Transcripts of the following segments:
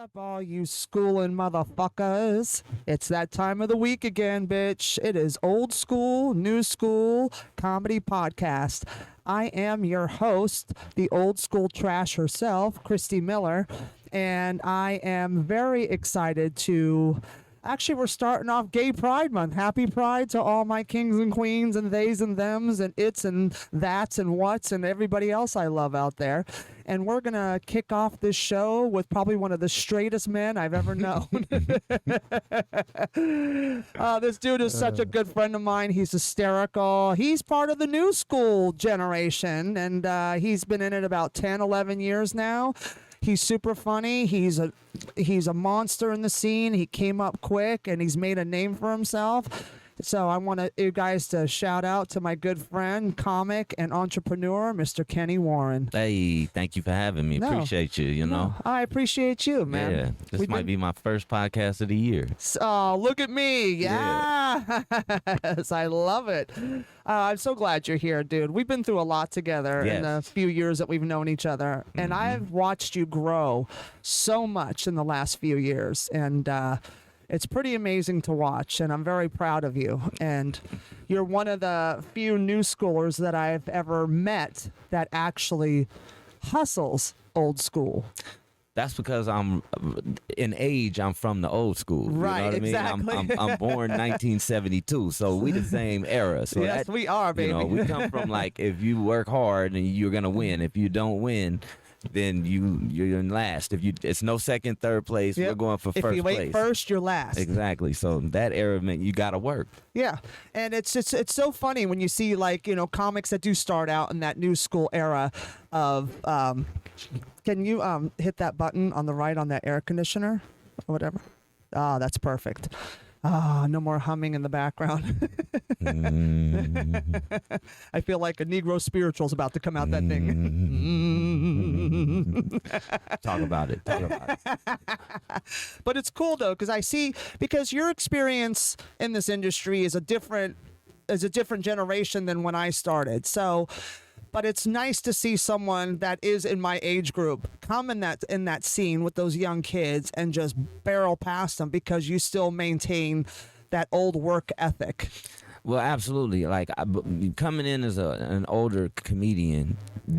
up, all you schooling motherfuckers? It's that time of the week again, bitch. It is Old School, New School Comedy Podcast. I am your host, the old school trash herself, Christy Miller, and I am very excited to... Actually, we're starting off Gay Pride Month. Happy Pride to all my kings and queens and theys and thems and its and that's and what's and everybody else I love out there. And we're going to kick off this show with probably one of the straightest men I've ever known. This dude is such a good friend of mine. He's hysterical. He's part of the new school generation, and he's been in it about 10, 11 years now. He's super funny. He's a monster in the scene. He came up quick, and he's made a name for himself. So I want you guys to shout out to my good friend, comic and entrepreneur, Mr. Kenny Warren. Hey, thank you for having me. Appreciate you, you know. I appreciate you, man. Yeah, this might be my first podcast of the year. Oh, look at me. Yeah. Yes, I love it. I'm so glad you're here, dude. We've been through a lot together in the few years that we've known each other. And I've watched you grow so much in the last few years. And it's pretty amazing to watch, and I'm very proud of you. And you're one of the few new schoolers that I've ever met that actually hustles old school. That's because I'm in age. I'm from the old school. Right, you know what exactly. I mean? I'm born 1972, so we the same era. So yes, we are, baby. You know, we come from like, if you work hard and you're gonna win. If you don't win, then you're in last. It's no second, third place. Yep. We're going for first place. If you ain't first, you're last. Exactly. So that era meant you got to work. Yeah, and it's so funny when you see, like, you know, comics that do start out in that new school era of. Can you hit that button on the right on that air conditioner or whatever? Ah, that's perfect. Ah, no more humming in the background. I feel like a Negro spiritual's about to come out that thing. Talk about it. But it's cool though, because your experience in this industry is a different generation than when I started. So, but it's nice to see someone that is in my age group come in that scene with those young kids and just barrel past them because you still maintain that old work ethic. Well, absolutely. Like, coming in as an older comedian,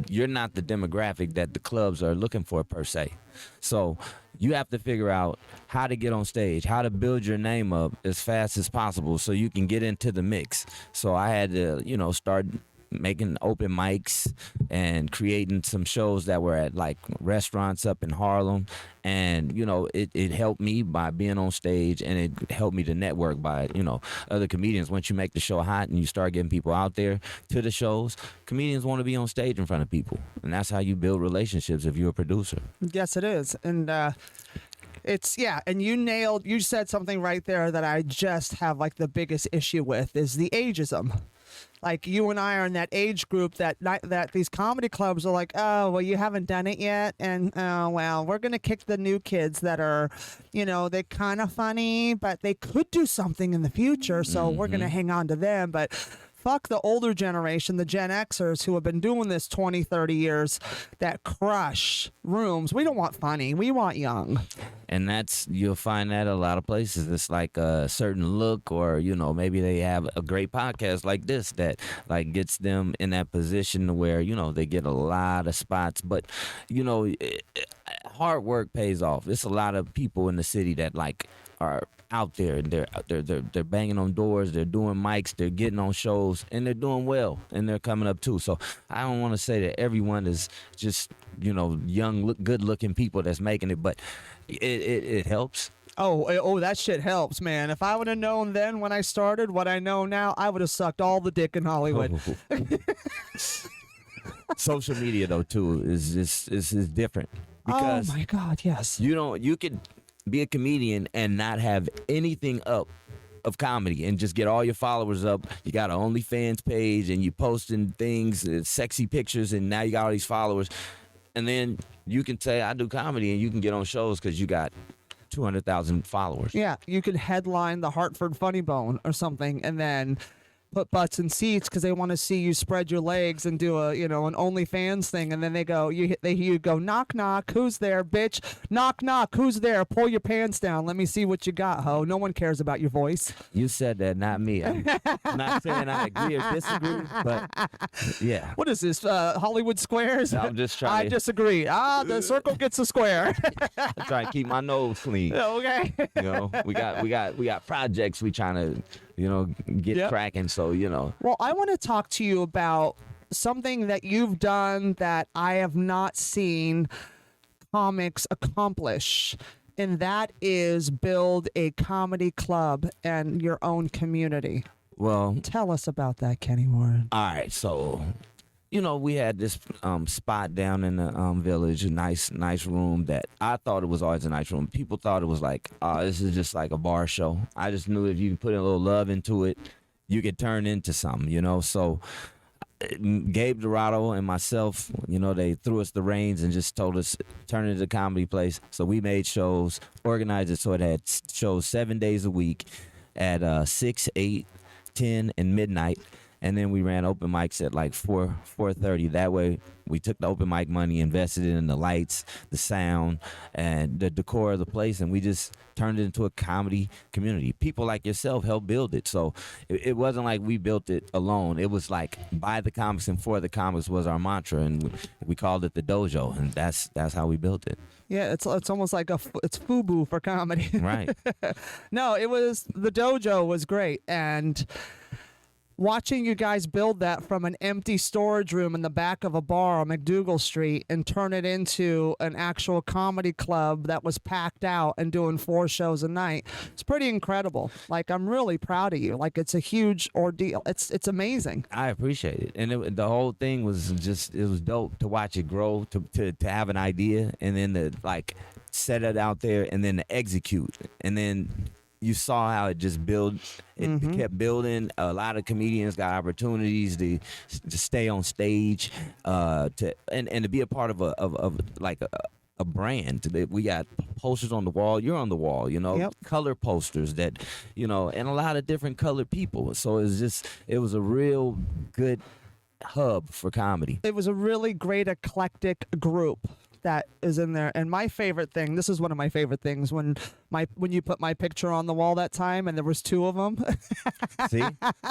you're not the demographic that the clubs are looking for per se. So you have to figure out how to get on stage, how to build your name up as fast as possible so you can get into the mix. So I had to, start making open mics and creating some shows that were at like restaurants up in Harlem. And, it helped me by being on stage, and it helped me to network by, other comedians. Once you make the show hot and you start getting people out there to the shows, comedians want to be on stage in front of people. And that's how you build relationships if you're a producer. Yes, it is. And, and you said something right there that I just have like the biggest issue with is the ageism. Like, you and I are in that age group that these comedy clubs are like, oh, well, you haven't done it yet. And, oh, well, we're going to kick the new kids that are, they're kind of funny, but they could do something in the future. So we're going to hang on to them. But fuck the older generation, the Gen Xers who have been doing this 20, 30 years that crush rooms. We don't want funny. We want young. And you'll find that a lot of places. It's like a certain look, or, maybe they have a great podcast like this that like gets them in that position where, they get a lot of spots. But, hard work pays off. It's a lot of people in the city that like are out there, and they're banging on doors, they're doing mics, they're getting on shows, and they're doing well, and they're coming up too. So I don't want to say that everyone is just young, good looking people that's making it, but it helps. Oh, that shit helps, man. If I would have known then when I started what I know now, I would have sucked all the dick in Hollywood. Social media though too is different, because oh my God, yes. You could be a comedian and not have anything up of comedy and just get all your followers up. You got an OnlyFans page and you posting things, sexy pictures, and now you got all these followers. And then you can say, I do comedy, and you can get on shows because you got 200,000 followers. Yeah, you could headline the Hartford Funny Bone or something and then put butts in seats because they want to see you spread your legs and do a, an OnlyFans thing, and then they hear you go, knock knock, who's there, bitch? Knock knock, who's there? Pull your pants down. Let me see what you got, ho. No one cares about your voice. You said that, not me. I'm not saying I agree or disagree, but yeah. What is this, Hollywood Squares? I'm just trying. I disagree. The circle gets a square. I'm trying to keep my nose clean. Okay. We got projects we trying to, get cracking. So, Well, I want to talk to you about something that you've done that I have not seen comics accomplish, and that is build a comedy club and your own community. Well, tell us about that, Kenny Warren. All right, so we had this spot down in the village, a nice room that I thought it was always a nice room. People thought it was like, this is just like a bar show. I just knew if you put a little love into it, you could turn into something, So Gabe Dorado and myself, they threw us the reins and just told us, turn it into a comedy place. So we made shows, organized it so it had shows 7 days a week at 6, 8, 10, and midnight. And then we ran open mics at like 4:30. That way, we took the open mic money, invested it in the lights, the sound, and the decor of the place, and we just turned it into a comedy community. People like yourself helped build it. So it wasn't like we built it alone. It was like by the comics and for the comics was our mantra, and we called it the Dojo, and that's how we built it. Yeah, it's almost like it's FUBU for comedy. Right. No, the Dojo was great, and watching you guys build that from an empty storage room in the back of a bar on MacDougal St and turn it into an actual comedy club that was packed out and doing 4 shows a night, it's pretty incredible. Like, I'm really proud of you. Like, it's a huge ordeal. It's amazing. I appreciate it. And the whole thing was it was dope to watch it grow, to have an idea, and then to, like, set it out there and then to execute. And then you saw how it just kept building. A lot of comedians got opportunities to stay on stage, and to be a part of a brand. We got posters on the wall. You're on the wall, Yep. color posters that, and a lot of different colored people. So it was a real good hub for comedy. It was a really great eclectic group that is in there. And my favorite thing, this is one of my favorite things, when you put my picture on the wall that time and there was 2 of them. See,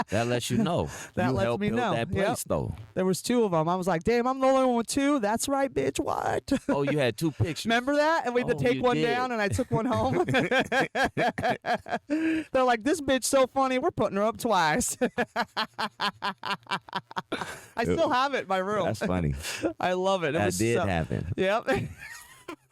that lets you know. That you lets helped me build know. that place, though. There was 2 of them. I was like, damn, I'm the only one with 2. That's right, bitch. What? Oh, you had 2 pictures. Remember that? And we had to take one down, and I took one home. They're like, this bitch so funny, we're putting her up twice. I still have it in my room. That's funny. I love it. That did happen. Yep.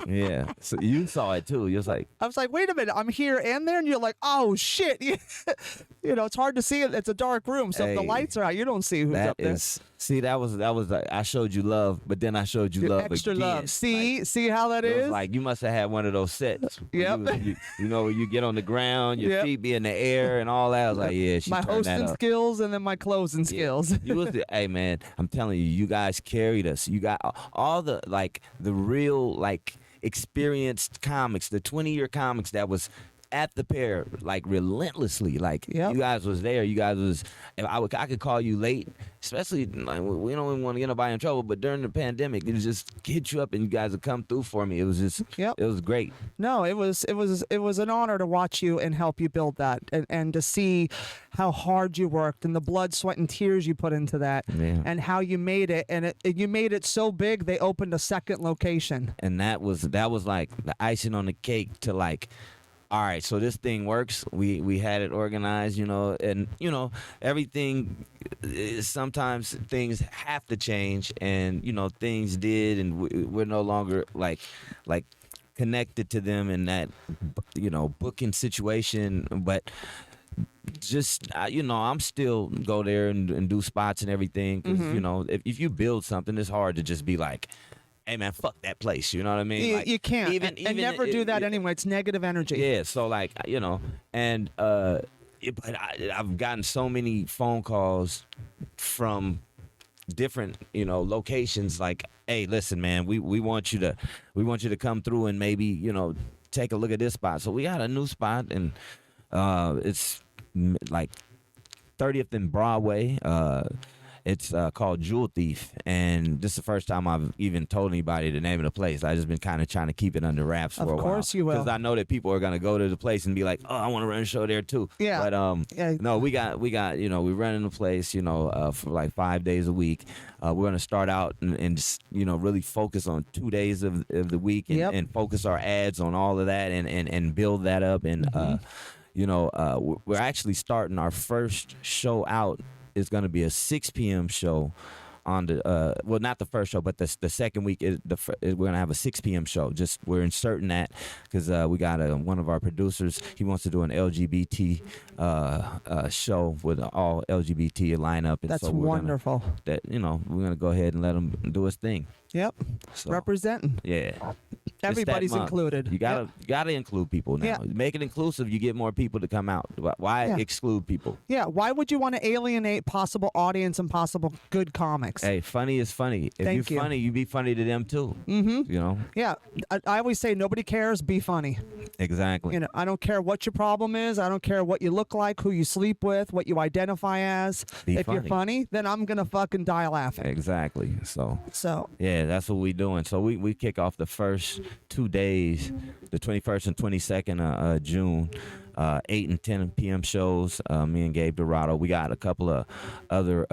Yeah. So you saw it too. You was like, I was like, wait a minute, I'm here and there, and you're like, oh shit. It's hard to see it. It's a dark room, so if the lights are out, you don't see who's up there. See, that was like, I showed you love, but then I showed you love extra again. love. See how that It is? was like, you must have had one of those sets. Yep. Where you get on the ground, your feet be in the air and all that. I was like, yeah, she my turned that hosting up. skills and then my closing skills. Hey man, I'm telling you, you guys carried us. You got all the real experienced comics, the 20-year comics that was at the pair relentlessly. You guys was there. You guys was. I could call you late, especially we don't even want to get nobody in trouble. But during the pandemic, it was just hit you up and you guys would come through for me. It was just. Yep. It was great. No, it was an honor to watch you and help you build that, and to see how hard you worked and the blood, sweat, and tears you put into that, and how you made it. And you made it so big they opened a second location. And that was like the icing on the cake to all right, so this thing works. We had it organized, and everything. Sometimes things have to change, and things did, and we're no longer like connected to them in that booking situation. But just I'm still go there and do spots and everything, because if you build something, it's hard to just be like, hey man, fuck that place. You know what I mean? You can't. Even never do that anyway. It's negative energy. Yeah. So and but I've gotten so many phone calls from different locations. Like, hey, listen, man, we want you to come through and maybe take a look at this spot. So we got a new spot, and it's 30th and Broadway. It's called Jewel Thief, and this is the first time I've even told anybody the name of the place. I've just been kind of trying to keep it under wraps for a while. Of course you will. Because I know that people are going to go to the place and be like, oh, I want to run a show there too. Yeah. But no, we got we're running the place, for like 5 days a week. We're going to start out and just, really focus on 2 days of the week and focus our ads on all of that and build that up. And, we're actually starting our first show out. Is going to be a 6 p.m. show on the not the first show, but the second week we're going to have a 6 p.m. show. Just we're inserting that because we got one of our producers. He wants to do an LGBT show with all LGBT lineup. And That's so we're wonderful. We're going to go ahead and let him do his thing. Yep. So, representing. Yeah. Everybody's included. You gotta include people now. Yeah. Make it inclusive. You get more people to come out. Why exclude people? Yeah. Why would you want to alienate possible audience and possible good comics? Hey, funny is funny. If Thank you. funny, you be funny to them too. Mm-hmm. Yeah. I always say nobody cares. Be funny. Exactly. I don't care what your problem is. I don't care what you look like, who you sleep with, what you identify as. If you're funny, then I'm gonna fucking die laughing. Exactly. So yeah, that's what we doing. So we kick off the first 2 days, the 21st and 22nd of June, 8 and 10 p.m. shows. Me and Gabe Dorado. We got a couple of other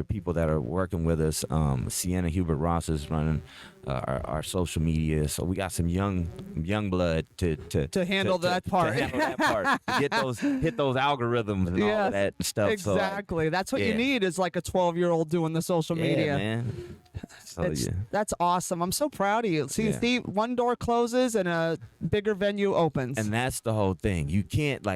people that are working with us. Sienna Hubert Ross is running our social media, so we got some young blood to handle that part. To handle that part. To hit those algorithms and all of that stuff. Exactly. That's what you need is like a 12-year-old doing the social media. Man. So, That's awesome. I'm so proud of you. See, Steve, one door closes and a bigger venue opens. And that's the whole thing. You can't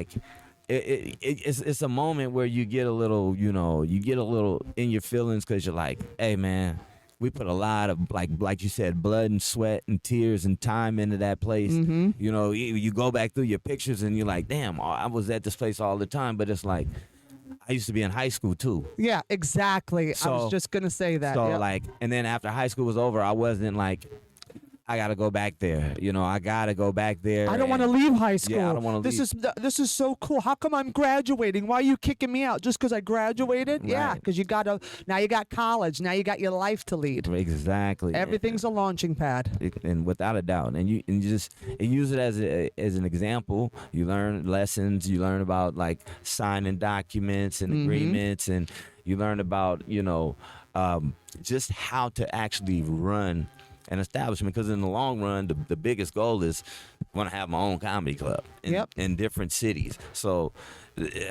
it's a moment where you get a little in your feelings because you're like, hey man, we put a lot of like you said, blood and sweat and tears and time into that place. Mm-hmm. You go back through your pictures and you're like, damn, I was at this place all the time. But it's like, I used to be in high school too. Yeah, exactly. So, I was just gonna say that. So and then after high school was over, I wasn't like, I gotta go back there. I gotta go back there. I don't want to leave high school. Yeah, I don't want to leave. This is so cool. How come I'm graduating? Why are you kicking me out? Just because I graduated? Right. Yeah, because now you got college. Now you got your life to lead. Exactly. Everything's a launching pad. And without a doubt, and you use it as an example. You learn lessons. You learn about like signing documents and agreements, and you learn about just how to actually run an establishment, because in the long run, the biggest goal is I want to have my own comedy club in different cities. So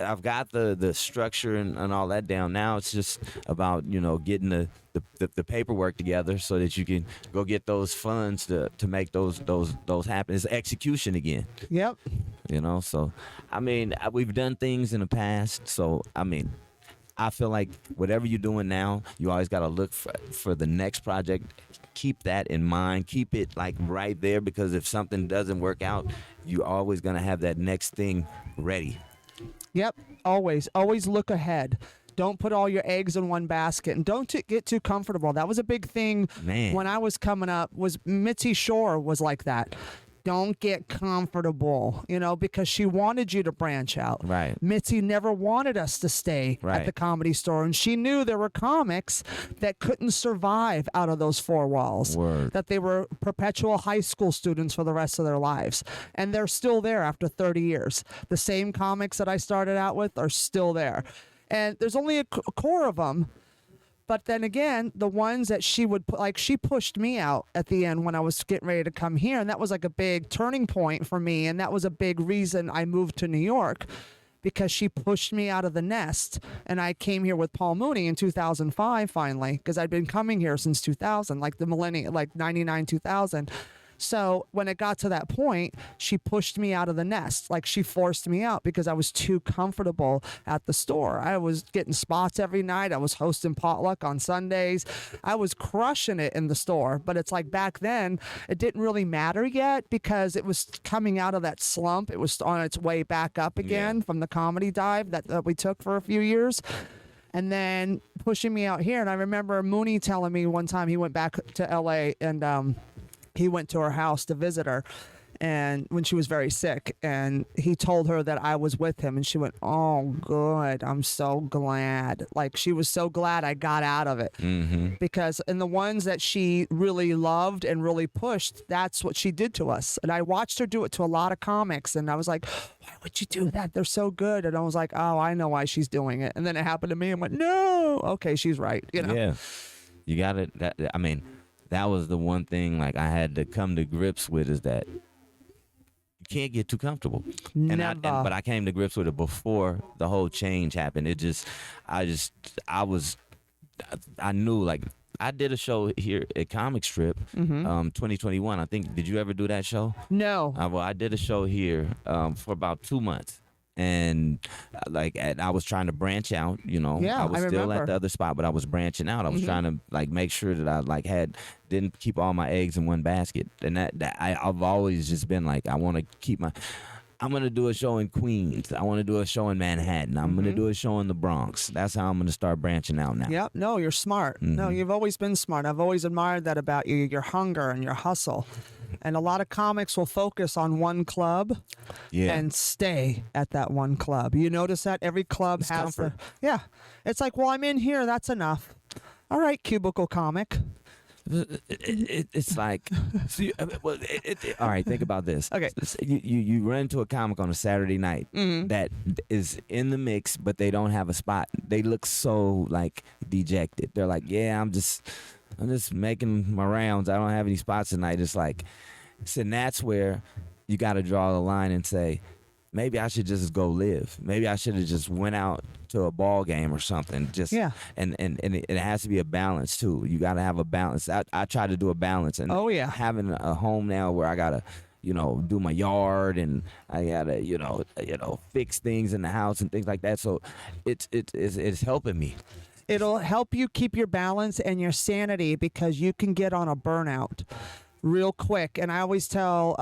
I've got the structure and all that down. Now it's just about getting the paperwork together so that you can go get those funds to make those happen. It's execution again. Yep. So I mean, we've done things in the past. So I mean, I feel like whatever you're doing now, you always got to look for the next project. Keep that in mind. Keep it like right there, because if something doesn't work out, you're always going to have that next thing ready. Yep. Always look ahead. Don't put all your eggs in one basket, and don't get too comfortable. That was a big thing when I was coming up. Was Mitzi Shore was like that. Don't get comfortable, because she wanted you to branch out. Right. Mitzi never wanted us to stay at the Comedy Store, and she knew there were comics that couldn't survive out of those four walls. Word. That they were perpetual high school students for the rest of their lives, and they're still there after 30 years. The same comics that I started out with are still there, and there's only a core of them. But then again, the ones that she would she pushed me out at the end when I was getting ready to come here. And that was like a big turning point for me. And that was a big reason I moved to New York, because she pushed me out of the nest. And I came here with Paul Mooney in 2005, finally, because I'd been coming here since 2000, like the millennium, like 99, 2000. So when it got to that point, she pushed me out of the nest. Like, she forced me out because I was too comfortable at the store. I was getting spots every night. I was hosting potluck on Sundays. I was crushing it in the store. But it's like back then, it didn't really matter yet because it was coming out of that slump. It was on its way back up again from the comedy dive that we took for a few years. And then pushing me out here. And I remember Mooney telling me one time he went back to L.A. and he went to her house to visit her. and when she was very sick, and he told her that I was with him, and she went, "Oh, good. I'm so glad." Like, she was so glad I got out of it. Because in the ones that she really loved and really pushed, that's what she did to us. And I watched her do it to a lot of comics, and I was like, "Why would you do that? They're so good." And I was like, "Oh, I know why she's doing it." And then it happened to me, and went, "No, okay, she's right." You know? Yeah, you got it. I mean, that was the one thing like I had to come to grips with, is that you can't get too comfortable. Never. But I came to grips with it before the whole change happened. I knew, like, I did a show here at Comic Strip, 2021. I think, did you ever do that show? No. Well, I did a show here for about 2 months. And I was trying to branch out, you know. Yeah, I was I still remember. at the other spot, but I was branching out. I was trying to like make sure that I didn't keep all my eggs in one basket. And I've always just been like, I'm gonna do a show in Queens. I want to do a show in Manhattan. I'm gonna do a show in the Bronx. That's how I'm gonna start branching out now. Yep. No, you're smart. No, you've always been smart. I've always admired that about you, your hunger and your hustle. And a lot of comics will focus on one club and stay at that one club. You notice that every club It's has comfort. yeah. It's like, well, I'm in here. That's enough. All right, cubicle comic. It's like, all right, think about this. Okay. You run into a comic on a Saturday night that is in the mix, but they don't have a spot. They look so like dejected. They're like, yeah, I'm just making my rounds. I don't have any spots tonight. It's like, and that's where you got to draw the line and say, maybe I should just go live. Maybe I should have just went out to a ball game or something. And it has to be a balance too. You got to have a balance. I try to do a balance, and having a home now where I gotta, do my yard, and I gotta, fix things in the house and things like that. So it's helping me. It'll help you keep your balance and your sanity, because you can get on a burnout real quick. And I always tell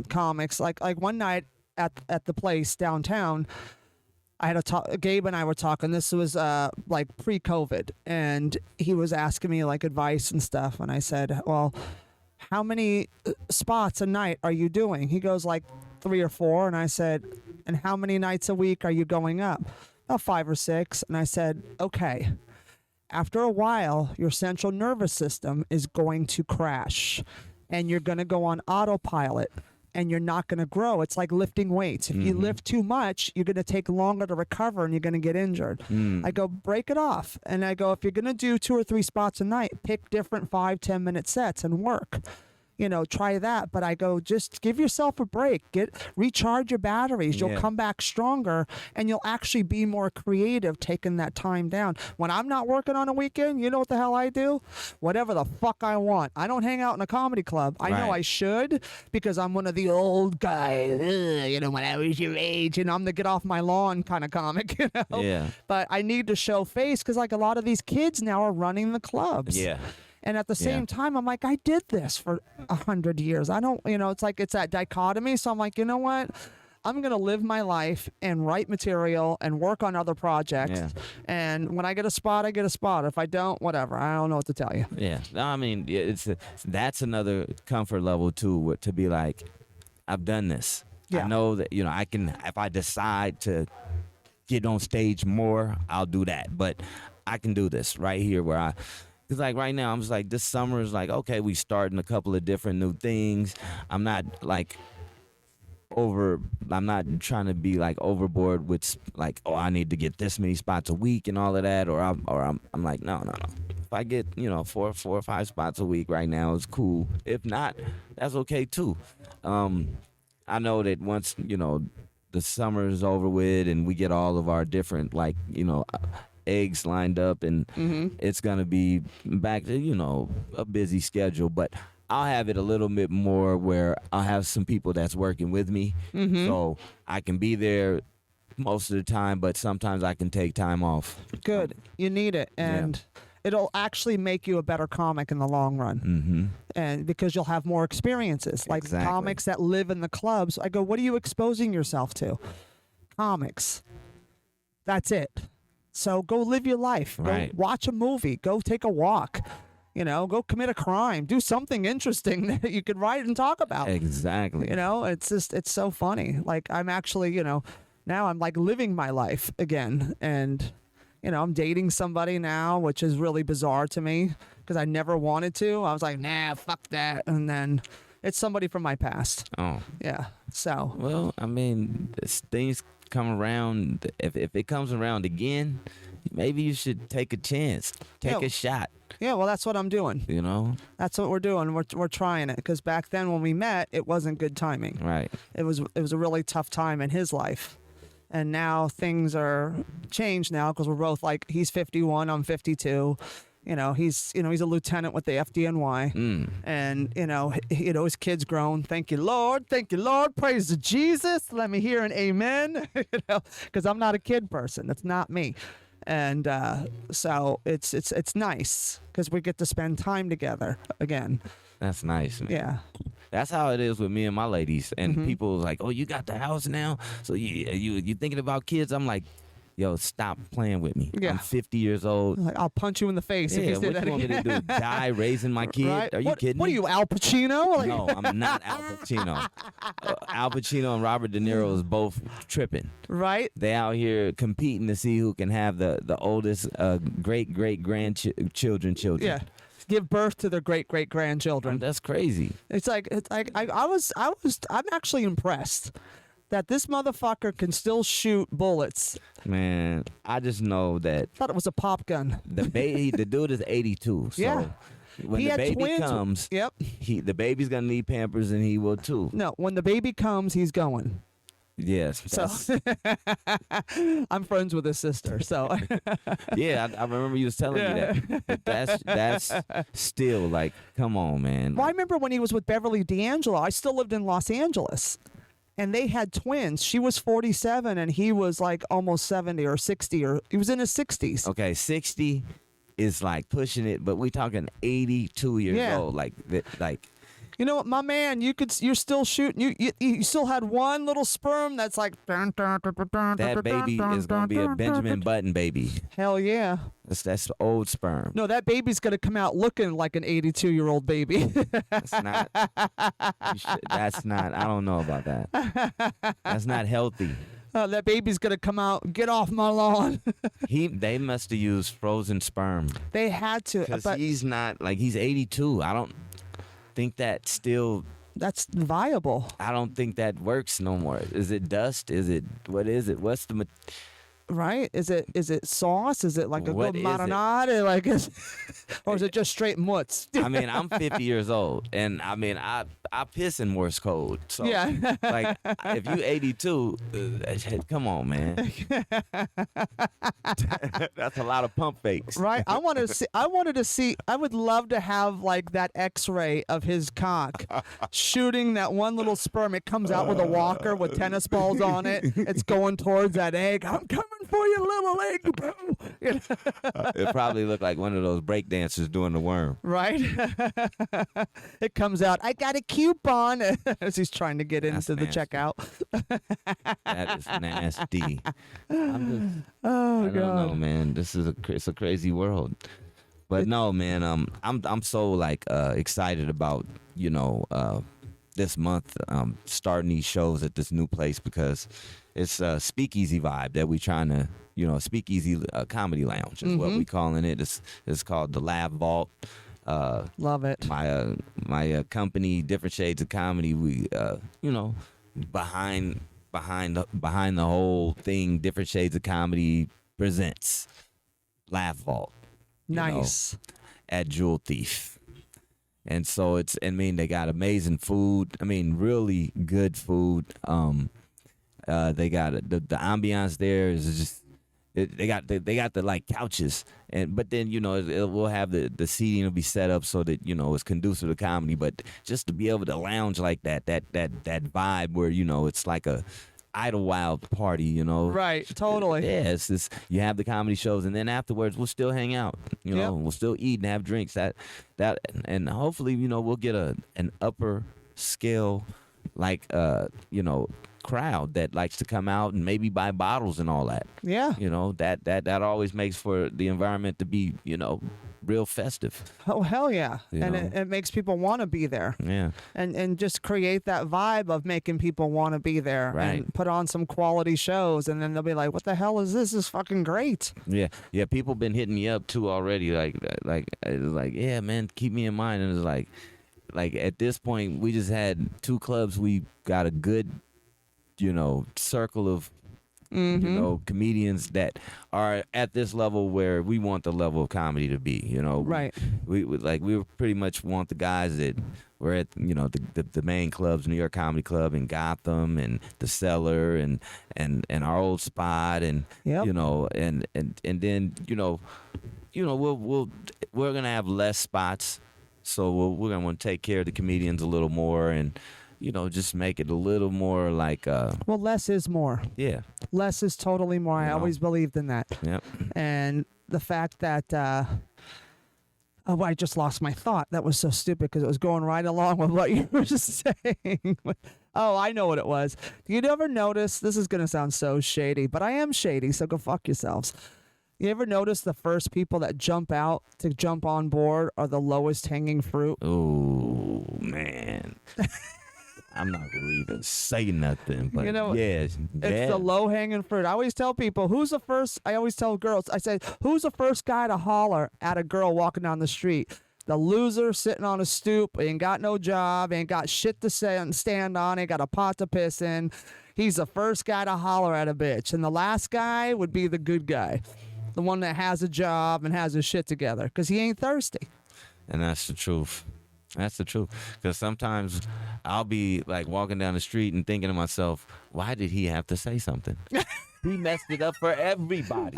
comics, like one night at the place downtown, I had Gabe and I were talking. This was like pre-COVID, and he was asking me like advice and stuff. And I said, "Well, how many spots a night are you doing?" He goes, like 3 or 4. And I said, "And how many nights a week are you going up?" "About 5 or 6. And I said, "Okay. After a while, your central nervous system is going to crash, and you're going to go on autopilot, and you're not going to grow. It's like lifting weights. If you lift too much, you're going to take longer to recover, and you're going to get injured." I go, "Break it off." And I go, "If you're going to do 2 or 3 spots a night, pick different 5-10 minute sets and work. Try that." But I go, just give yourself a break. Recharge your batteries. You'll come back stronger, and you'll actually be more creative taking that time down. When I'm not working on a weekend, you know what the hell I do? Whatever the fuck I want. I don't hang out in a comedy club. I know I should, because I'm one of the old guys, when I was your age, I'm the get off my lawn kind of comic, Yeah. But I need to show face, because like a lot of these kids now are running the clubs. Yeah. And at the same time, I'm like, I did this for 100 years. I don't, it's like, it's that dichotomy. So I'm like, you know what? I'm going to live my life and write material and work on other projects. Yeah. And when I get a spot, I get a spot. If I don't, whatever. I don't know what to tell you. Yeah. No, I mean, that's another comfort level too, to be like, I've done this. Yeah. I know that, I can, if I decide to get on stage more, I'll do that. But I can do this right here where because like right now, I'm just like, this summer is like, okay, we starting a couple of different new things. I'm not trying to be like overboard with like, oh, I need to get this many spots a week and all of that. Or I'm like, no. If I get, 4 or 5 spots a week right now, it's cool. If not, that's okay too. I know that once, the summer is over with and we get all of our different eggs lined up, and it's gonna be back to a busy schedule, but I'll have it a little bit more where I'll have some people that's working with me, so I can be there most of the time, but sometimes I can take time off. Good. You need it. And it'll actually make you a better comic in the long run. And because you'll have more experiences, like comics that live in the clubs. I go, what are you exposing yourself to? Comics. That's it. So go live your life. Right. Go watch a movie. Go take a walk. Go commit a crime, do something interesting that you could write and talk about. Exactly. It's so funny. Like, I'm actually, now I'm like living my life again. And, I'm dating somebody now, which is really bizarre to me because I never wanted to. I was like, nah, fuck that. And then it's somebody from my past. Oh. Yeah. So. Well, I mean, things come around. If it comes around again, maybe you should take a chance, take a shot. Yeah, well, that's what I'm doing. That's what we're doing. We're trying it because back then when we met, it wasn't good timing. Right. It was a really tough time in his life, and now things are changed now because we're both like he's 51, I'm 52. He's a lieutenant with the FDNY, and his kid's grown. Thank you, Lord. Praise to Jesus. Let me hear an amen. Because I'm not a kid person. That's not me. And so it's nice because we get to spend time together again. That's nice, man. Yeah. That's how it is with me and my ladies. And people like, oh, you got the house now? So you thinking about kids? I'm like, yo, stop playing with me. Yeah. I'm 50 years old. Like, I'll punch you in the face if you say what that you want me to do? Die raising my kid? Right? Are you kidding What me? are you, Al Pacino? Like, No, I'm not Al Pacino. Al Pacino and Robert De Niro is both tripping. Right? They out here competing to see who can have the oldest great grandchildren. Yeah. Give birth to their great grandchildren. That's crazy. I'm actually impressed that this motherfucker can still shoot bullets. Man, I just know that I thought it was a pop gun. the dude is 82. So Yeah. when He the had baby twins. comes, Yep. the baby's gonna need Pampers and he will too. No, when the baby comes, he's going. Yes. So I'm friends with his sister. So Yeah, I remember you was telling me that. But that's still like, come on, man. Well, I remember when he was with Beverly D'Angelo. I still lived in Los Angeles. And they had twins. She was 47 and he was like almost 70 or 60, or he was in his 60s. Okay, 60 is like pushing it, but we talking 82 years old. Like. You know what, my man, you're still shooting. You still had one little sperm that's like. That baby is gonna be a Benjamin Button baby. Hell yeah. That's old sperm. No, that baby's gonna come out looking like an 82-year-old baby. That's not. That's not. I don't know about that. That's not healthy. That baby's gonna come out. Get off my lawn. They must have used frozen sperm. They had to. Because But he's not like he's 82. I don't think that still. that's viable. I don't think that works no more. Is it dust? What is it? What's the Right? Is it sauce? Is it like a What good is it? marinade? Like, or is it just straight mutz? I mean, I'm 50 years old, and I mean, I piss in Morse code. So, Yeah. like, if you 82, come on, man. That's a lot of pump fakes. Right? I wanted to see. I would love to have like that X-ray of his cock shooting that one little sperm. It comes out with a walker with tennis balls on it. It's going towards that egg. I'm coming for you, little egg, bro. It probably looked like one of those break dancers doing the worm. Right? It comes out. I got a coupon as he's trying to get That's into the nasty. checkout. That is nasty. I Oh don't know, God. man. It's a crazy world. But no, man. I'm so like excited about this month starting these shows at this new place because it's a speakeasy vibe that we trying to speakeasy comedy lounge is what we calling it. It's called the Lab Vault. Love it. My company, Different Shades of Comedy. We behind the whole thing, Different Shades of Comedy presents Laugh Vault. Nice. At Jewel Thief. And so they got amazing food. I mean, really good food. They got the ambiance there is just. They got the like couches, but then we'll have the seating will be set up so that it's conducive to comedy. But just to be able to lounge like that vibe where it's like a Idlewild party, Right. Totally. Yeah, it's just, you have the comedy shows, and then afterwards we'll still hang out. Yep. We'll still eat and have drinks. And hopefully we'll get an upper scale crowd that likes to come out and maybe buy bottles and all that. Yeah. That always makes for the environment to be real festive. Oh, hell yeah. You And know? it makes people want to be there. Yeah. And just create that vibe of making people want to be there. Right. And put on some quality shows. And then they'll be like, what the hell is this? This is fucking great. Yeah, yeah. People been hitting me up too already. Like, yeah, man, keep me in mind. And it's like at this point, we just had 2 clubs. We got a good, circle of, comedians that are at this level where we want the level of comedy to be. Right. We pretty much want the guys that were at the main clubs, New York Comedy Club and Gotham and the Cellar and our old spot and Yep. and then we're gonna have less spots, so we're gonna want to take care of the comedians a little more and just make it a little more like Well, less is more. yeah. Less is totally more. I always believed in that. Yep. And the fact that I just lost my thought. That was so stupid because it was going right along with what you were just saying. Oh, I know what it was. Do you ever notice, this is going to sound so shady, but I am shady, so go fuck yourselves. You ever notice the first people that jump out to jump on board are the lowest hanging fruit? Oh man. I'm not gonna even say nothing, but It's the low hanging fruit. I always tell people, I always tell girls, I say, who's the first guy to holler at a girl walking down the street? The loser sitting on a stoop, ain't got no job, ain't got shit to say and stand on, ain't got a pot to piss in. He's the first guy to holler at a bitch. And the last guy would be the good guy, the one that has a job and has his shit together, because he ain't thirsty. And that's the truth. That's the truth. Because sometimes I'll be like walking down the street and thinking to myself, why did he have to say something? He messed it up for everybody.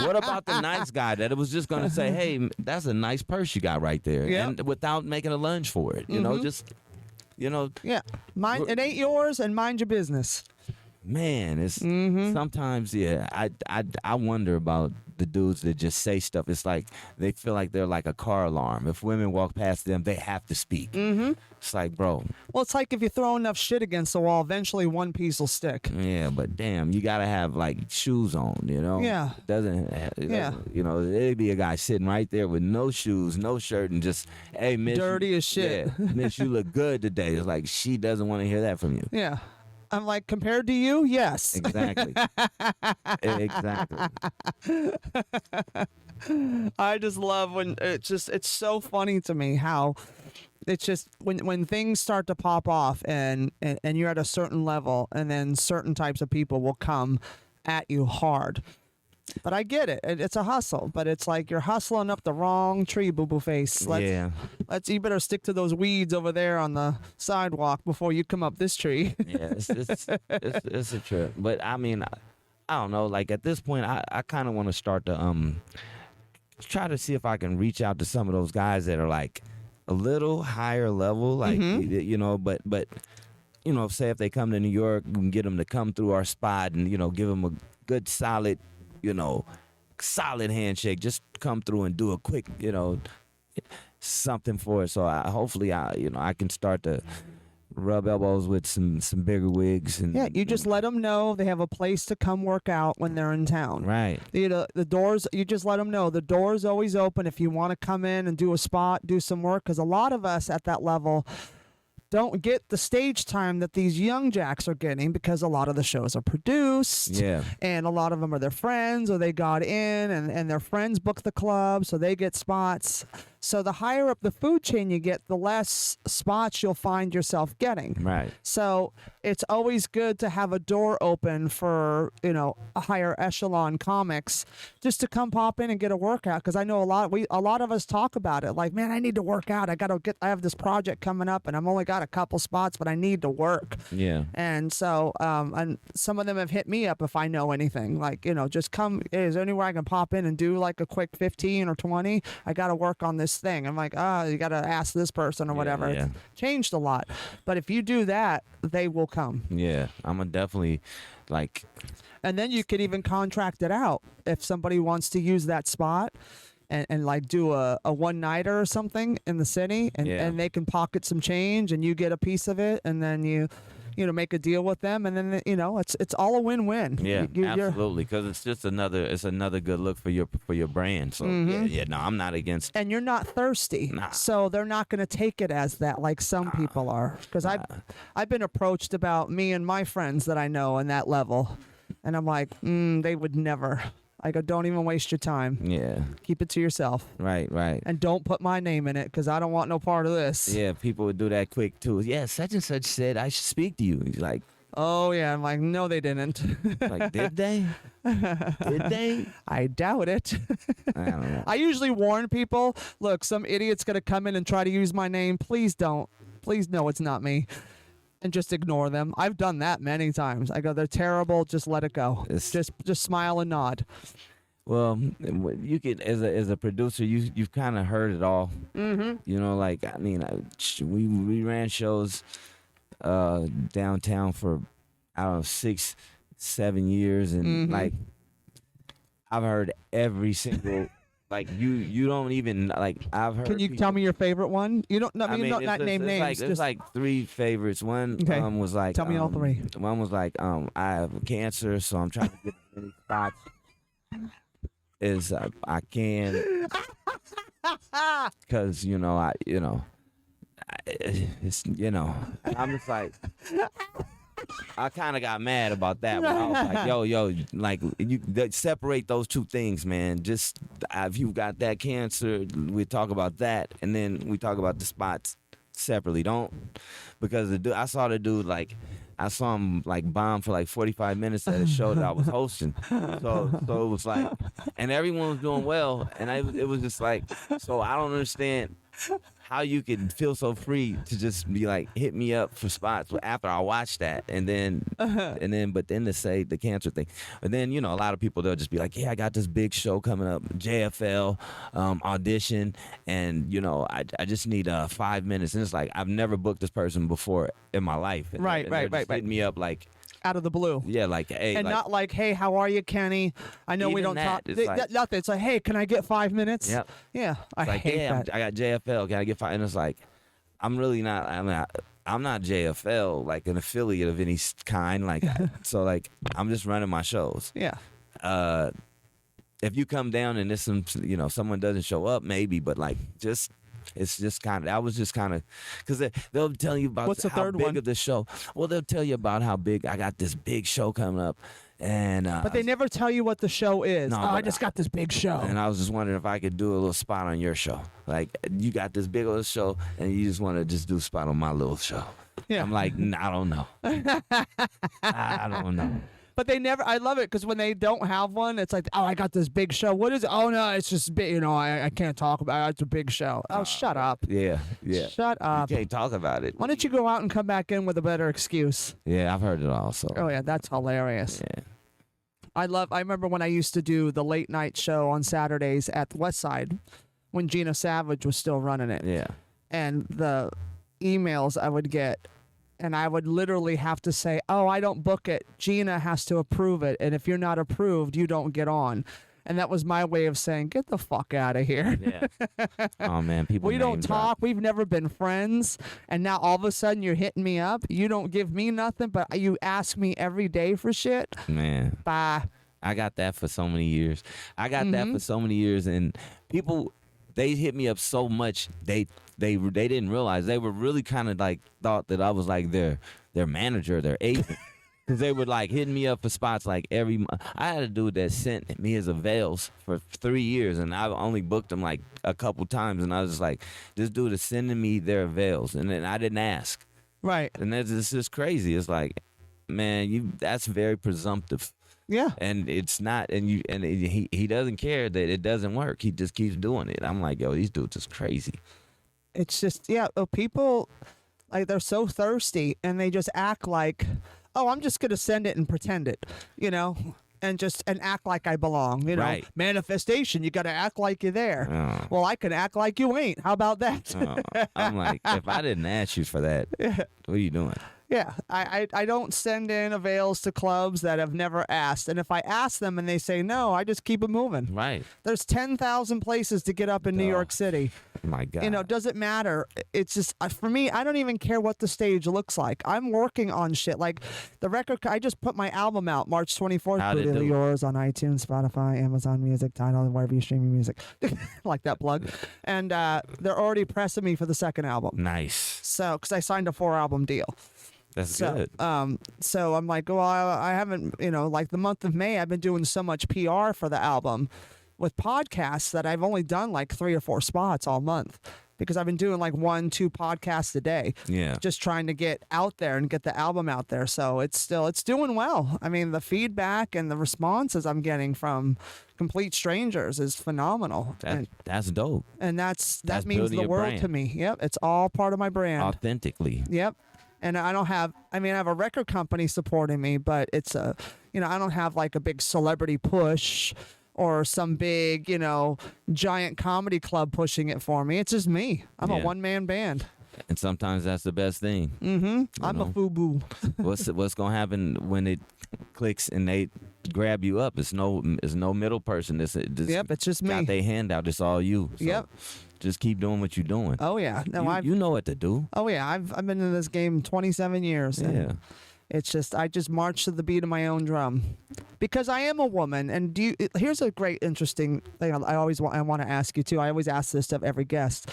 What about the nice guy that it was just going to say, hey, that's a nice purse you got right there. Yep. And without making a lunge for it, just. Yeah, it ain't yours, and mind your business. Man, it's sometimes, I wonder about the dudes that just say stuff. It's like they feel like they're like a car alarm. If women walk past them, they have to speak. It's like, bro. Well, it's like if you throw enough shit against the wall, eventually one piece will stick. Yeah, but damn, you gotta have like shoes on, Yeah. There'd be a guy sitting right there with no shoes, no shirt, and just, hey, miss, dirty as shit. Yeah, miss, you look good today. It's like she doesn't want to hear that from you. Yeah. I'm like, compared to you, yes. Exactly. Exactly. I just love when it's so funny to me how it's just when things start to pop off and you're at a certain level, and then certain types of people will come at you hard. But I get it. It's a hustle, but it's like you're hustling up the wrong tree, boo-boo face. You better stick to those weeds over there on the sidewalk before you come up this tree. Yeah, it's a trip. But I mean, I don't know. Like at this point, I kind of want to start to try to see if I can reach out to some of those guys that are like a little higher level, like but say if they come to New York, we can get them to come through our spot and give them a good solid handshake. Just come through and do a quick, something for it. So hopefully I can start to rub elbows with some bigger wigs. And you just let them know they have a place to come work out when they're in town. Right. The doors, you just let them know the door's always open if you want to come in and do a spot, do some work. Because a lot of us at that level don't get the stage time that these young jacks are getting, because a lot of the shows are produced. Yeah. And a lot of them are their friends, or they got in and their friends book the club, so they get spots. So the higher up the food chain you get, the less spots you'll find yourself getting. Right. So it's always good to have a door open for, a higher echelon comics just to come pop in and get a workout. Because I know a lot of us talk about it. Like, man, I need to work out. I have this project coming up and I've only got a couple spots, but I need to work. Yeah. And so, and some of them have hit me up if I know anything. Like, just come. Hey, is there anywhere I can pop in and do like a quick 15 or 20? I got to work on this thing. I'm like, you got to ask this person or whatever. Yeah. It's changed a lot. But if you do that, they will come. Yeah. I'm going to definitely like. And then you could even contract it out if somebody wants to use that spot and like do a one-nighter or something in the city, and they can pocket some change and you get a piece of it, and then you make a deal with them, and then it's all a win-win. Yeah, You're- absolutely, because it's just another good look for your brand. So no, I'm not against. and you're not thirsty, Nah. so they're not going to take it as that like some people are. Because I've been approached about me and my friends that I know on that level, and I'm like, they would never. I go, don't even waste your time. Yeah, Keep it to yourself, right. and don't put my name in it because I don't want no part of this. Yeah, people would do that quick too. Yeah, such and such said I should speak to you. He's like, Oh yeah, I'm like, no, they didn't. like, did they? Did they? I doubt it. I don't know. I usually warn people. Look, some idiot's gonna come in and try to use my name. Please don't. Please know it's not me. And just ignore them. I've done that many times. I go, they're terrible. Just let it go. It's- Just smile and nod. Well, you could as a producer, you've kind of heard it all. Mm-hmm. Like I mean, we ran shows downtown for I don't know 6-7 years, and like I've heard every single. Like you don't even like I've heard. Can you tell me your favorite one? You don't. I mean, not it's name names. Like, there's just like 3 favorites. One Okay. Was like Tell me all 3. One was like I have cancer, so I'm trying to get as many spots as I can, because it's and I'm just like. I kind of got mad about that one. I was like, yo, like separate those 2 things, man. Just if you got that cancer, we talk about that, and then we talk about the spots separately. Don't, because I saw the dude like. I saw him like bomb for like 45 minutes at a show that I was hosting. So it was like, and everyone was doing well, and it was just like, so I don't understand how you could feel so free to just be like, hit me up for spots after I watch that, but then to say the cancer thing, and then a lot of people, they'll just be like, yeah, I got this big show coming up, JFL audition, and I just need 5 minutes, and it's like I've never booked this person before in my life, and Right. hit me up like, Out of the blue. yeah, like, hey, And like, not like, hey, how are you, Kenny? I know we Even don't that, talk. it's like- Nothing. It's like, hey, can I get 5 minutes? Yep. Yeah, I like, hate yeah, that. I got JFL. Can I get 5? And it's like, I'm not JFL, like an affiliate of any kind. Like, so like, I'm just running my shows. Yeah. If you come down and there's someone doesn't show up, maybe, but like, it's just kind of, I was just kind of, because they'll tell you about What's the how third big one? of the show. Well, they'll tell you about how big, I got this big show coming up. And But they never tell you what the show is. No, I but just got this big show. And I was just wondering if I could do a little spot on your show. Like, you got this big old show, and you just want to just do a spot on my little show. Yeah. I'm like, I don't know. I don't know. But they never. I love it because when they don't have one, it's like, oh, I got this big show. What is it? Oh no, it's just big. I can't talk about it. It's a big show. Oh, shut up. Yeah. Shut up. You can't talk about it. Why don't you go out and come back in with a better excuse? Yeah, I've heard it all. So. Oh yeah, that's hilarious. Yeah. I remember when I used to do the late night show on Saturdays at the West Side when Gina Savage was still running it. Yeah. And the emails I would get, and I would literally have to say, oh, I don't book it. Gina has to approve it. And if you're not approved, you don't get on. And that was my way of saying, get the fuck out of here. Yeah. Oh man, people. We don't name talk. drop. We've never been friends. And now all of a sudden you're hitting me up. You don't give me nothing, but you ask me every day for shit. Man, Bye. I got that for so many years. And people, they hit me up so much. They didn't realize they were really kind of like thought that I was like their manager, their agent. Because they were like hitting me up for spots like every month. I had a dude that sent me his avails for 3 years, and I only booked him like a couple times. And I was just like, this dude is sending me their avails, and then I didn't ask. Right. And it's just crazy. It's like, man, that's very presumptive. Yeah. And it's not, and he doesn't care that it doesn't work. He just keeps doing it. I'm like, yo, these dudes is crazy. It's just, people, like, they're so thirsty, and they just act like, oh, I'm just going to send it and pretend it, and act like I belong, Right. Manifestation, you got to act like you're there. Oh. Well, I can act like you ain't. How about that? I'm like, if I didn't ask you for that, what are you doing? Yeah, I don't send in avails to clubs that have never asked. And if I ask them and they say no, I just keep it moving. Right. There's 10,000 places to get up in New York City. My God. You know, doesn't matter. It's just, for me, I don't even care what the stage looks like. I'm working on shit. Like the record, I just put my album out March 24th. How'd it Brutally do? Yours on iTunes, Spotify, Amazon Music, Tidal, and wherever you stream your music. Like that plug. And they're already pressing me for the second album. Nice. So, because I signed a 4-album deal. That's So, good. so I'm like, well, I haven't, you know, like the month of May, I've been doing so much PR for the album with podcasts that I've only done like 3 or 4 spots all month because I've been doing like 1-2 podcasts a day. Yeah. Just trying to get out there and get the album out there. So it's doing well. I mean, the feedback and the responses I'm getting from complete strangers is phenomenal. That's dope. And that That's means building the your world brand. to me. Yep. It's all part of my brand. Authentically. Yep. And I have a record company supporting me, but it's I don't have like a big celebrity push or some big, giant comedy club pushing it for me. It's just me. I'm a one-man band. And sometimes that's the best thing. Mm-hmm. I'm a FUBU. What's gonna happen when it clicks and they grab you up? It's no middle person. It's just me. Got their hand out. It's all you. So Yep. Just keep doing what you're doing. Oh yeah. No, you know what to do. Oh yeah. I've been in this game 27 years. Yeah. It's just I just march to the beat of my own drum, because I am a woman. And here's a great interesting thing I want to ask you too. I always ask this of every guest.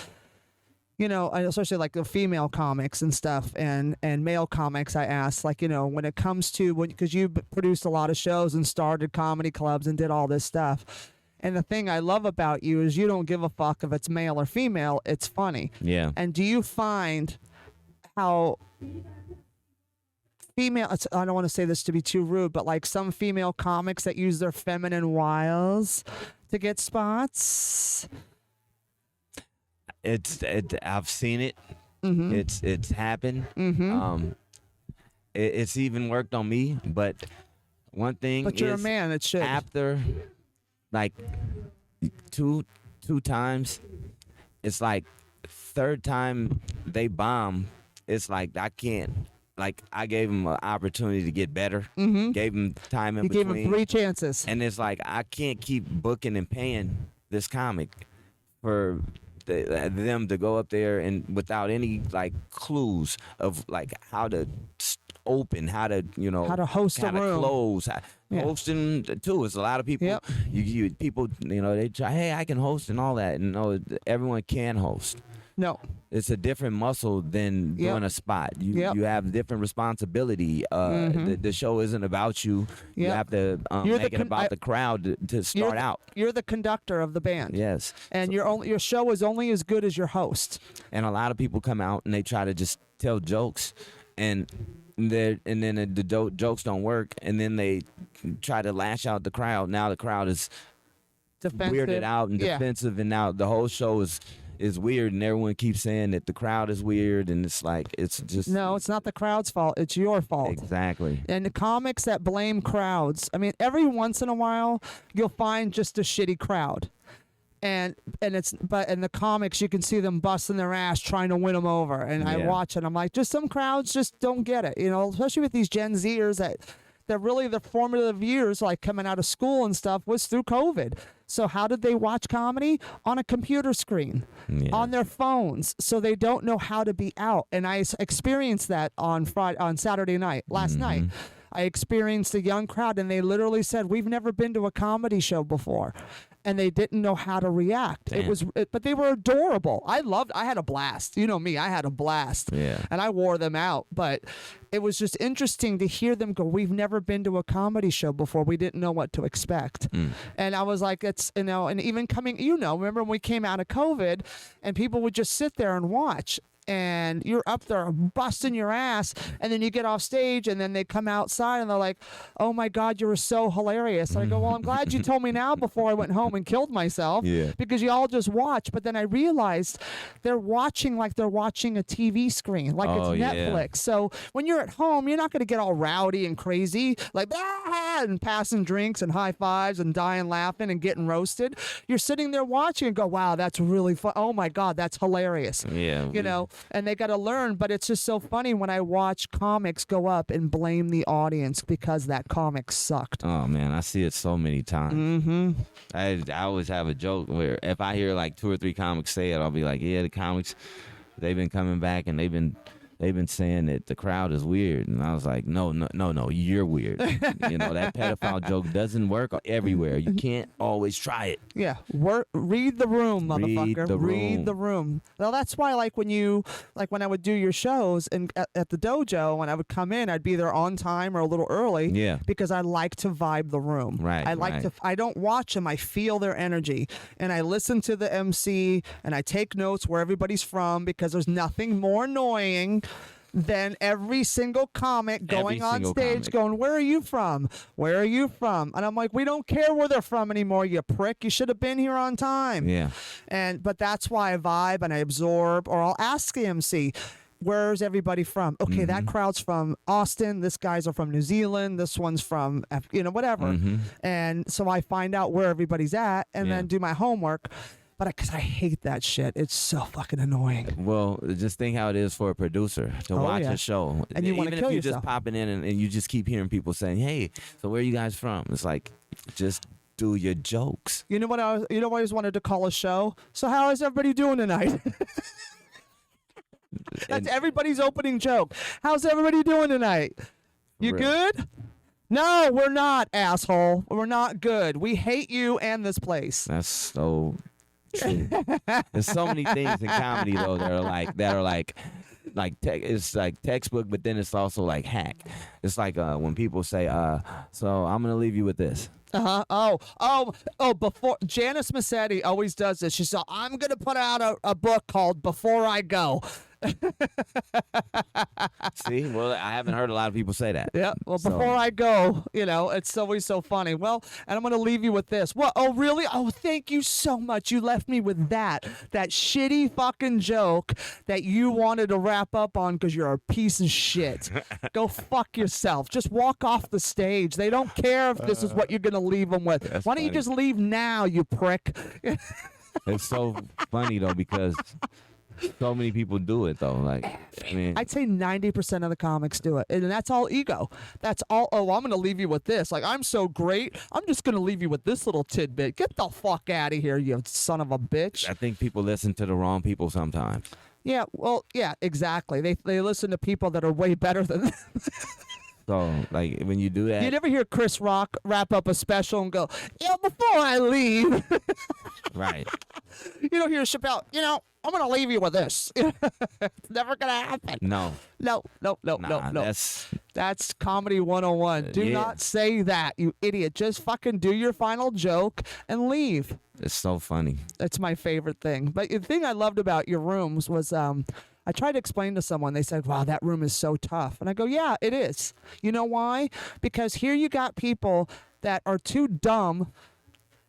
You know, especially like the female comics and stuff, and male comics. I ask, like, when it comes to because you produced a lot of shows and started comedy clubs and did all this stuff. And the thing I love about you is you don't give a fuck if it's male or female. It's funny. Yeah. And do you find how female, I don't want to say this to be too rude, but like some female comics that use their feminine wiles to get spots? I've seen it. Mm-hmm. It's happened. Mm-hmm. It's even worked on me. But one thing But you're is a man. It should. after like two times, it's like third time they bomb. It's like I can't. Like I gave them an opportunity to get better. Mm-hmm. Gave them time in You between. gave him 3 chances. And it's like I can't keep booking and paying this comic for them to go up there and without any like clues of like how to open, how to How to host a how to room. close. Yeah. Hosting too. It's a lot of people. Yep. People they try. Hey, I can host and all that. And no, everyone can host. No. It's a different muscle than Yep. doing a spot. You Yep. you have different responsibility. Mhm. The show isn't about you. You Yep. have to You're the make it about the crowd to start out. You're the conductor of the band. Yes. And your show is only as good as your host. And a lot of people come out and they try to just tell jokes, and then the jokes don't work, and then they try to lash out the crowd. Now the crowd is Defensive. weirded out and Yeah. defensive, and now the whole show is weird, and everyone keeps saying that the crowd is weird, and it's like it's just No, it's not the crowd's fault. It's your fault. exactly. And the comics that blame crowds, I mean, every once in a while you'll find just a shitty crowd. And the comics, you can see them busting their ass trying to win them over. And I Yeah. watch and I'm like, just some crowds just don't get it, especially with these Gen Zers that really the formative years, like coming out of school and stuff, was through COVID. So how did they watch comedy? On a computer screen, Yeah. on their phones. So they don't know how to be out. And I experienced that on Saturday night, last night. I experienced a young crowd, and they literally said, "We've never been to a comedy show before," and they didn't know how to react. Damn. But they were adorable. I had a blast. You know me, I had a blast. Yeah. And I wore them out. But it was just interesting to hear them go, "We've never been to a comedy show before. We didn't know what to expect." And I was like, it's, and even coming, remember when we came out of COVID and people would just sit there and watch. And you're up there busting your ass, and then you get off stage, and then they come outside, and they're like, "Oh my God, you were so hilarious." And I go, "Well, I'm glad you told me now before I went home and killed myself, Yeah. because you all just watch." But then I realized they're watching like they're watching a TV screen, like Oh, it's yeah. Netflix. So when you're at home, you're not going to get all rowdy and crazy, like and passing drinks and high fives and dying laughing and getting roasted. You're sitting there watching and go, "Wow, that's really fun. Oh my God, that's hilarious." Yeah. and they got to learn. But it's just so funny when I watch comics go up and blame the audience because that comic sucked. Oh man, I see it so many times. Mm-hmm. I always have a joke where if I hear like 2 or 3 comics say it, I'll be like, yeah, the comics, they've been coming back and they've been saying that the crowd is weird. And I was like, no, you're weird. That pedophile joke doesn't work everywhere. You can't always try it. Yeah. Read the room, motherfucker. Read the room. Well, that's why, when I would do your shows and at the dojo, when I would come in, I'd be there on time or a little early. Yeah. Because I like to vibe the room. Right. I don't watch them. I feel their energy. And I listen to the MC and I take notes where everybody's from, because there's nothing more annoying than every single comic going on stage going, where are you from? Where are you from? And I'm like, we don't care where they're from anymore, you prick. You should have been here on time. Yeah. But that's why I vibe and I absorb, or I'll ask the MC, where's everybody from? Okay, that crowd's from Austin. This guys are from New Zealand. This one's from, whatever. Mm-hmm. And so I find out where everybody's at and then do my homework. But because I hate that shit. It's so fucking annoying. Well, just think how it is for a producer to watch a show. And you want to kill yourself. Even if you're just popping in and you just keep hearing people saying, hey, so where are you guys from? It's like, just do your jokes. You know what I always wanted to call a show? So how is everybody doing tonight? That's everybody's opening joke. How's everybody doing tonight? You good? No, we're not, asshole. We're not good. We hate you and this place. That's so... There's so many things in comedy though that are like it's like textbook, but then it's also like hack. It's like when people say, so I'm gonna leave you with this. Before Janice Massetti always does this. She said, I'm gonna put out a book called Before I Go. See, well, I haven't heard a lot of people say that. Yeah. Well, before I go, it's always so funny. Well, and I'm going to leave you with this. What? Oh, really? Oh, thank you so much. You left me with that shitty fucking joke that you wanted to wrap up on because you're a piece of shit. Go fuck yourself. Just walk off the stage. They don't care if this is what you're going to leave them with. Why don't you just leave now, you prick? It's so funny though, because so many people do it though. I'd say 90% of the comics do it, and that's all ego. That's all. Oh, I'm gonna leave you with this. Like, I'm so great. I'm just gonna leave you with this little tidbit. Get the fuck out of here, you son of a bitch. I think people listen to the wrong people sometimes. Yeah. Well, yeah, exactly. They listen to people that are way better than them. So, when you do that... You never hear Chris Rock wrap up a special and go, before I leave... Right. You don't hear Chappelle, I'm going to leave you with this. It's never going to happen. No. No. That's comedy 101. Do not say that, you idiot. Just fucking do your final joke and leave. It's so funny. That's my favorite thing. But the thing I loved about your rooms was... I tried to explain to someone, they said, wow, that room is so tough. And I go, yeah, it is. You know why? Because here you got people that are too dumb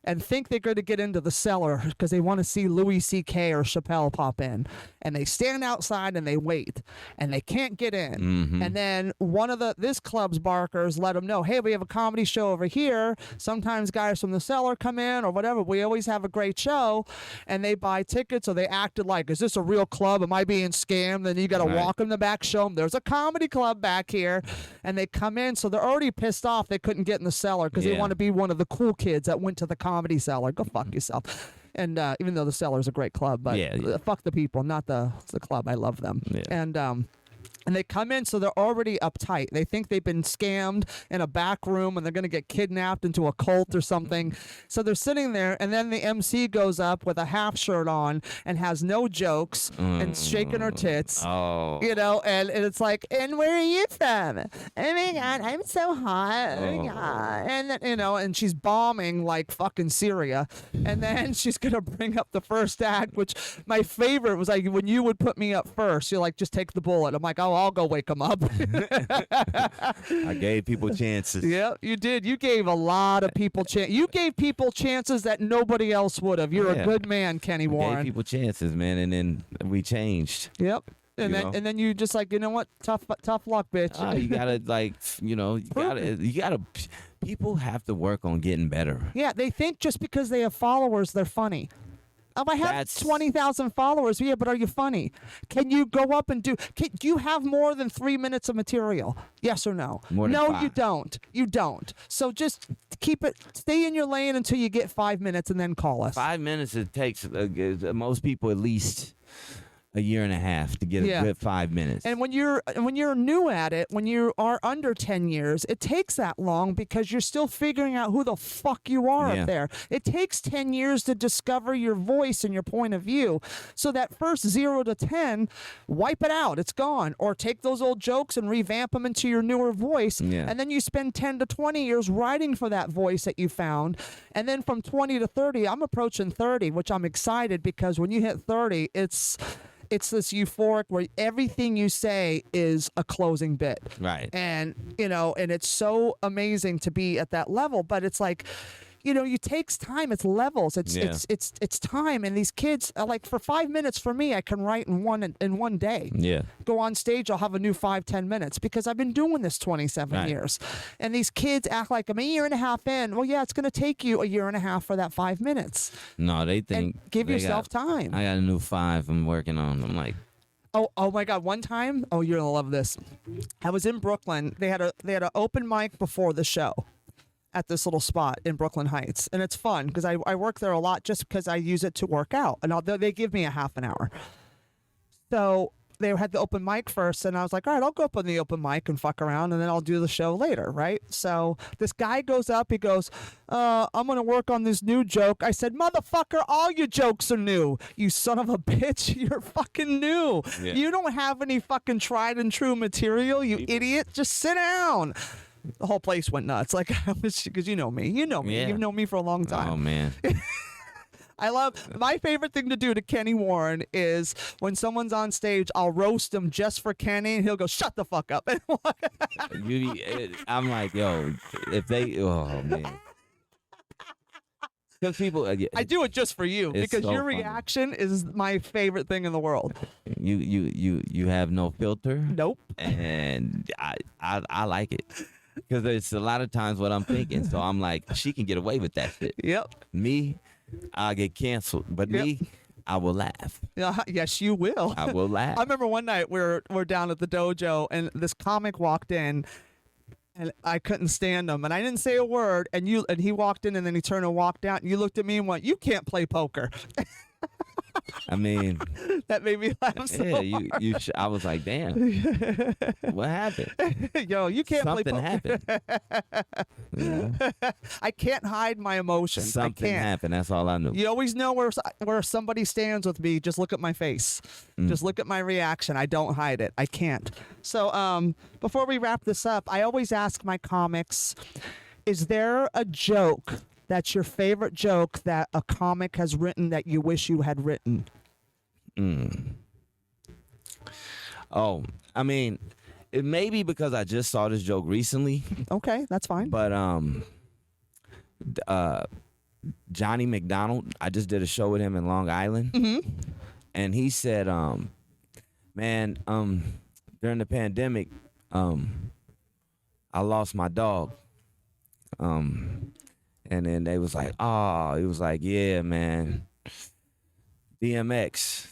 and think they're going to get into the cellar because they want to see Louis C.K. or Chappelle pop in. And they stand outside and they wait. And they can't get in. Mm-hmm. And then one of this club's barkers let them know, hey, we have a comedy show over here. Sometimes guys from the cellar come in or whatever. We always have a great show. And they buy tickets, or they acted like, is this a real club? Am I being scammed? Then you got to walk them the back, show them there's a comedy club back here. And they come in. So they're already pissed off they couldn't get in the cellar because they want to be one of the cool kids that went to the comedy cellar. Go fuck yourself. And even though the cellar is a great club, but fuck the people, not the club. I love them. Yeah. And they come in, so they're already uptight. They think they've been scammed in a back room and they're going to get kidnapped into a cult or something. So they're sitting there, and then the MC goes up with a half shirt on and has no jokes and shaking her tits. Oh. And it's like, and where are you from? Oh my God, I'm so hot. Oh my God. And then, and she's bombing like fucking Syria. And then she's going to bring up the first act, which my favorite was like, when you would put me up first, you're like, just take the bullet. I'm like, oh, I'll go wake them up. I gave people chances. Yeah, you did. You gave a lot of people You gave people chances that nobody else would have. You're a good man, Kenny Warren. Gave people chances, man, and then we changed. Yep. And then you just like, you know what? Tough luck, bitch. You gotta people have to work on getting better. Yeah, they think just because they have followers, they're funny. I have 20,000 followers, yeah, but are you funny? Can you go up and do you have more than 3 minutes of material? Yes or no? More than no, 5. you don't. You don't. So just stay in your lane until you get 5 minutes and then call us. 5 minutes, it takes most people at least a year and a half to get a good 5 minutes. And when you're new at it, when you are under 10 years, it takes that long because you're still figuring out who the fuck you are up there. It takes 10 years to discover your voice and your point of view. So that first 0 to 10, wipe it out. It's gone. Or take those old jokes and revamp them into your newer voice. Yeah. And then you spend 10 to 20 years writing for that voice that you found. And then from 20 to 30, I'm approaching 30, which I'm excited because when you hit 30, it's this euphoric where everything you say is a closing bit. Right. And, and it's so amazing to be at that level, but it's like, it takes time. It's levels. It's time. And these kids, like for 5 minutes for me, I can write in one day. Yeah. Go on stage, I'll have a new 5-10 minutes because I've been doing this 27 years. And these kids act like I'm a year and a half in. Well, yeah, it's going to take you a year and a half for that 5 minutes. No, they think. And give yourself time. I got a new 5 I'm working on. I'm like, Oh my God! One time, you're gonna love this. I was in Brooklyn. They had an open mic before the show at this little spot in Brooklyn Heights, and it's fun because I work there a lot just because I use it to work out, and they give me a half an hour. So they had the open mic first, and I was like, all right, I'll go up on the open mic and fuck around, and then I'll do the show later, right? So this guy goes up, he goes, I'm going to work on this new joke. I said, motherfucker, all your jokes are new. You son of a bitch, you're fucking new. Yeah. You don't have any fucking tried and true material, you idiot. Just sit down. The whole place went nuts. Like, because you know me. Yeah. You've known me for a long time. Oh, man. I love my favorite thing to do to Kenny Warren is when someone's on stage, I'll roast him just for Kenny, and he'll go, "Shut the fuck up." I'm like, yo, oh man, because people, I do it just for you because your reaction is my favorite thing in the world. You have no filter. Nope. And I like it. Because it's a lot of times what I'm thinking, so I'm like, she can get away with that shit. Yep. Me, I'll get canceled, but me, I will laugh. Yes, you will. I will laugh. I remember one night we're down at the dojo, and this comic walked in, and I couldn't stand him, and I didn't say a word, and he walked in, and then he turned and walked out, and you looked at me and went, "You can't play poker." I mean, that made me laugh so hard. I was like, damn, what happened? Yo, you can't Something play poker. happened. Yeah. I can't hide my emotions. Something happened. That's all I knew. You always know where somebody stands with me. Just look at my face. Just look at my reaction. I don't hide it. I can't. So before we wrap this up, I always ask my comics, is there a joke that's your favorite joke that a comic has written that you wish you had written? Oh, I mean, it may be because I just saw this joke recently. Okay, that's fine. But Johnny McDonald, I just did a show with him in Long Island. Mm-hmm. And he said, man, during the pandemic, I lost my dog. And then they was like, oh, he was like, yeah, man, DMX.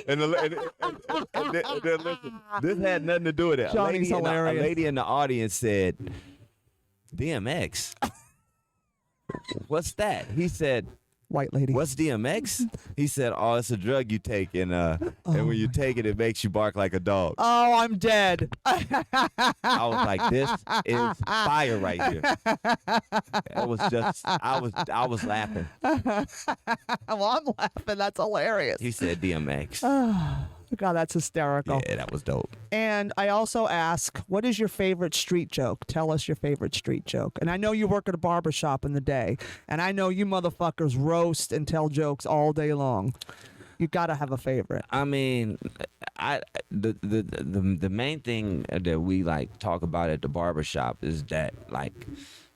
And then listen, this had nothing to do with it. Johnny's hilarious. A lady in the audience said, DMX? What's that? He said, white lady. What's DMX? He said, oh, it's a drug you take, and when you take it, it makes you bark like a dog. Oh, I'm dead. I was like, this is fire right here. It was just, I was laughing. Well, I'm laughing. That's hilarious. He said DMX. God, that's hysterical. Yeah, that was dope. And I also ask, what is your favorite street joke? Tell us your favorite street joke. And I know you work at a barbershop in the day, and I know you motherfuckers roast and tell jokes all day long. You gotta have a favorite. I mean, the main thing that we like talk about at the barbershop is that like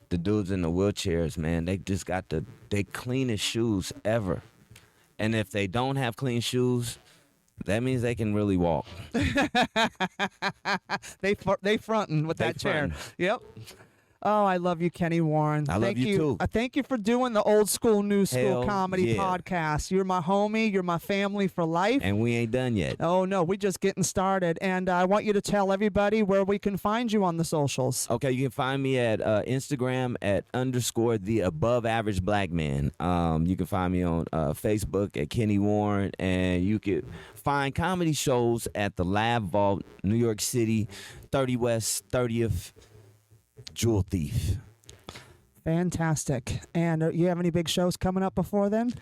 the dudes in the wheelchairs, man, they just got they cleanest shoes ever. And if they don't have clean shoes, that means they can really walk. They frontin' with that chair. Yep. Oh, I love you, Kenny Warren. I love you too. Thank you for doing the Old School New School Hell Comedy yeah. podcast. You're my homie. You're my family for life. And we ain't done yet. Oh, no, we're just getting started. And I want you to tell everybody where we can find you on the socials. Okay, you can find me at Instagram at _ the above average black man. You can find me on Facebook at Kenny Warren, and you can find comedy shows at the Lab Vault, New York City, 30 West 30th, Jewel Thief. Fantastic. And you have any big shows coming up before then?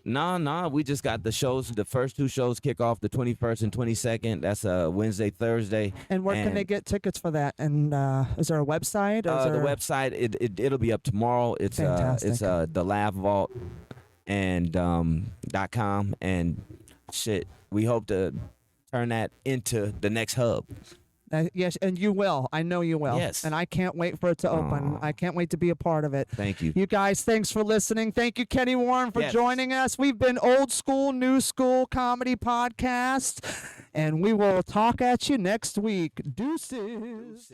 No, we just got the shows. The first 2 shows kick off the 21st and 22nd. That's Wednesday, Thursday. And where can they get tickets for that? And is there a website? Or The website, it'll be up tomorrow. It's the Laugh Vault and .com, and shit. We hope to turn that into the next hub. Yes, and you will. I know you will. Yes. And I can't wait for it to open. I can't wait to be a part of it. Thank you. You guys, thanks for listening. Thank you, Kenny Warren, for joining us. We've been Old School, New School Comedy Podcast, and we will talk at you next week. Deuces.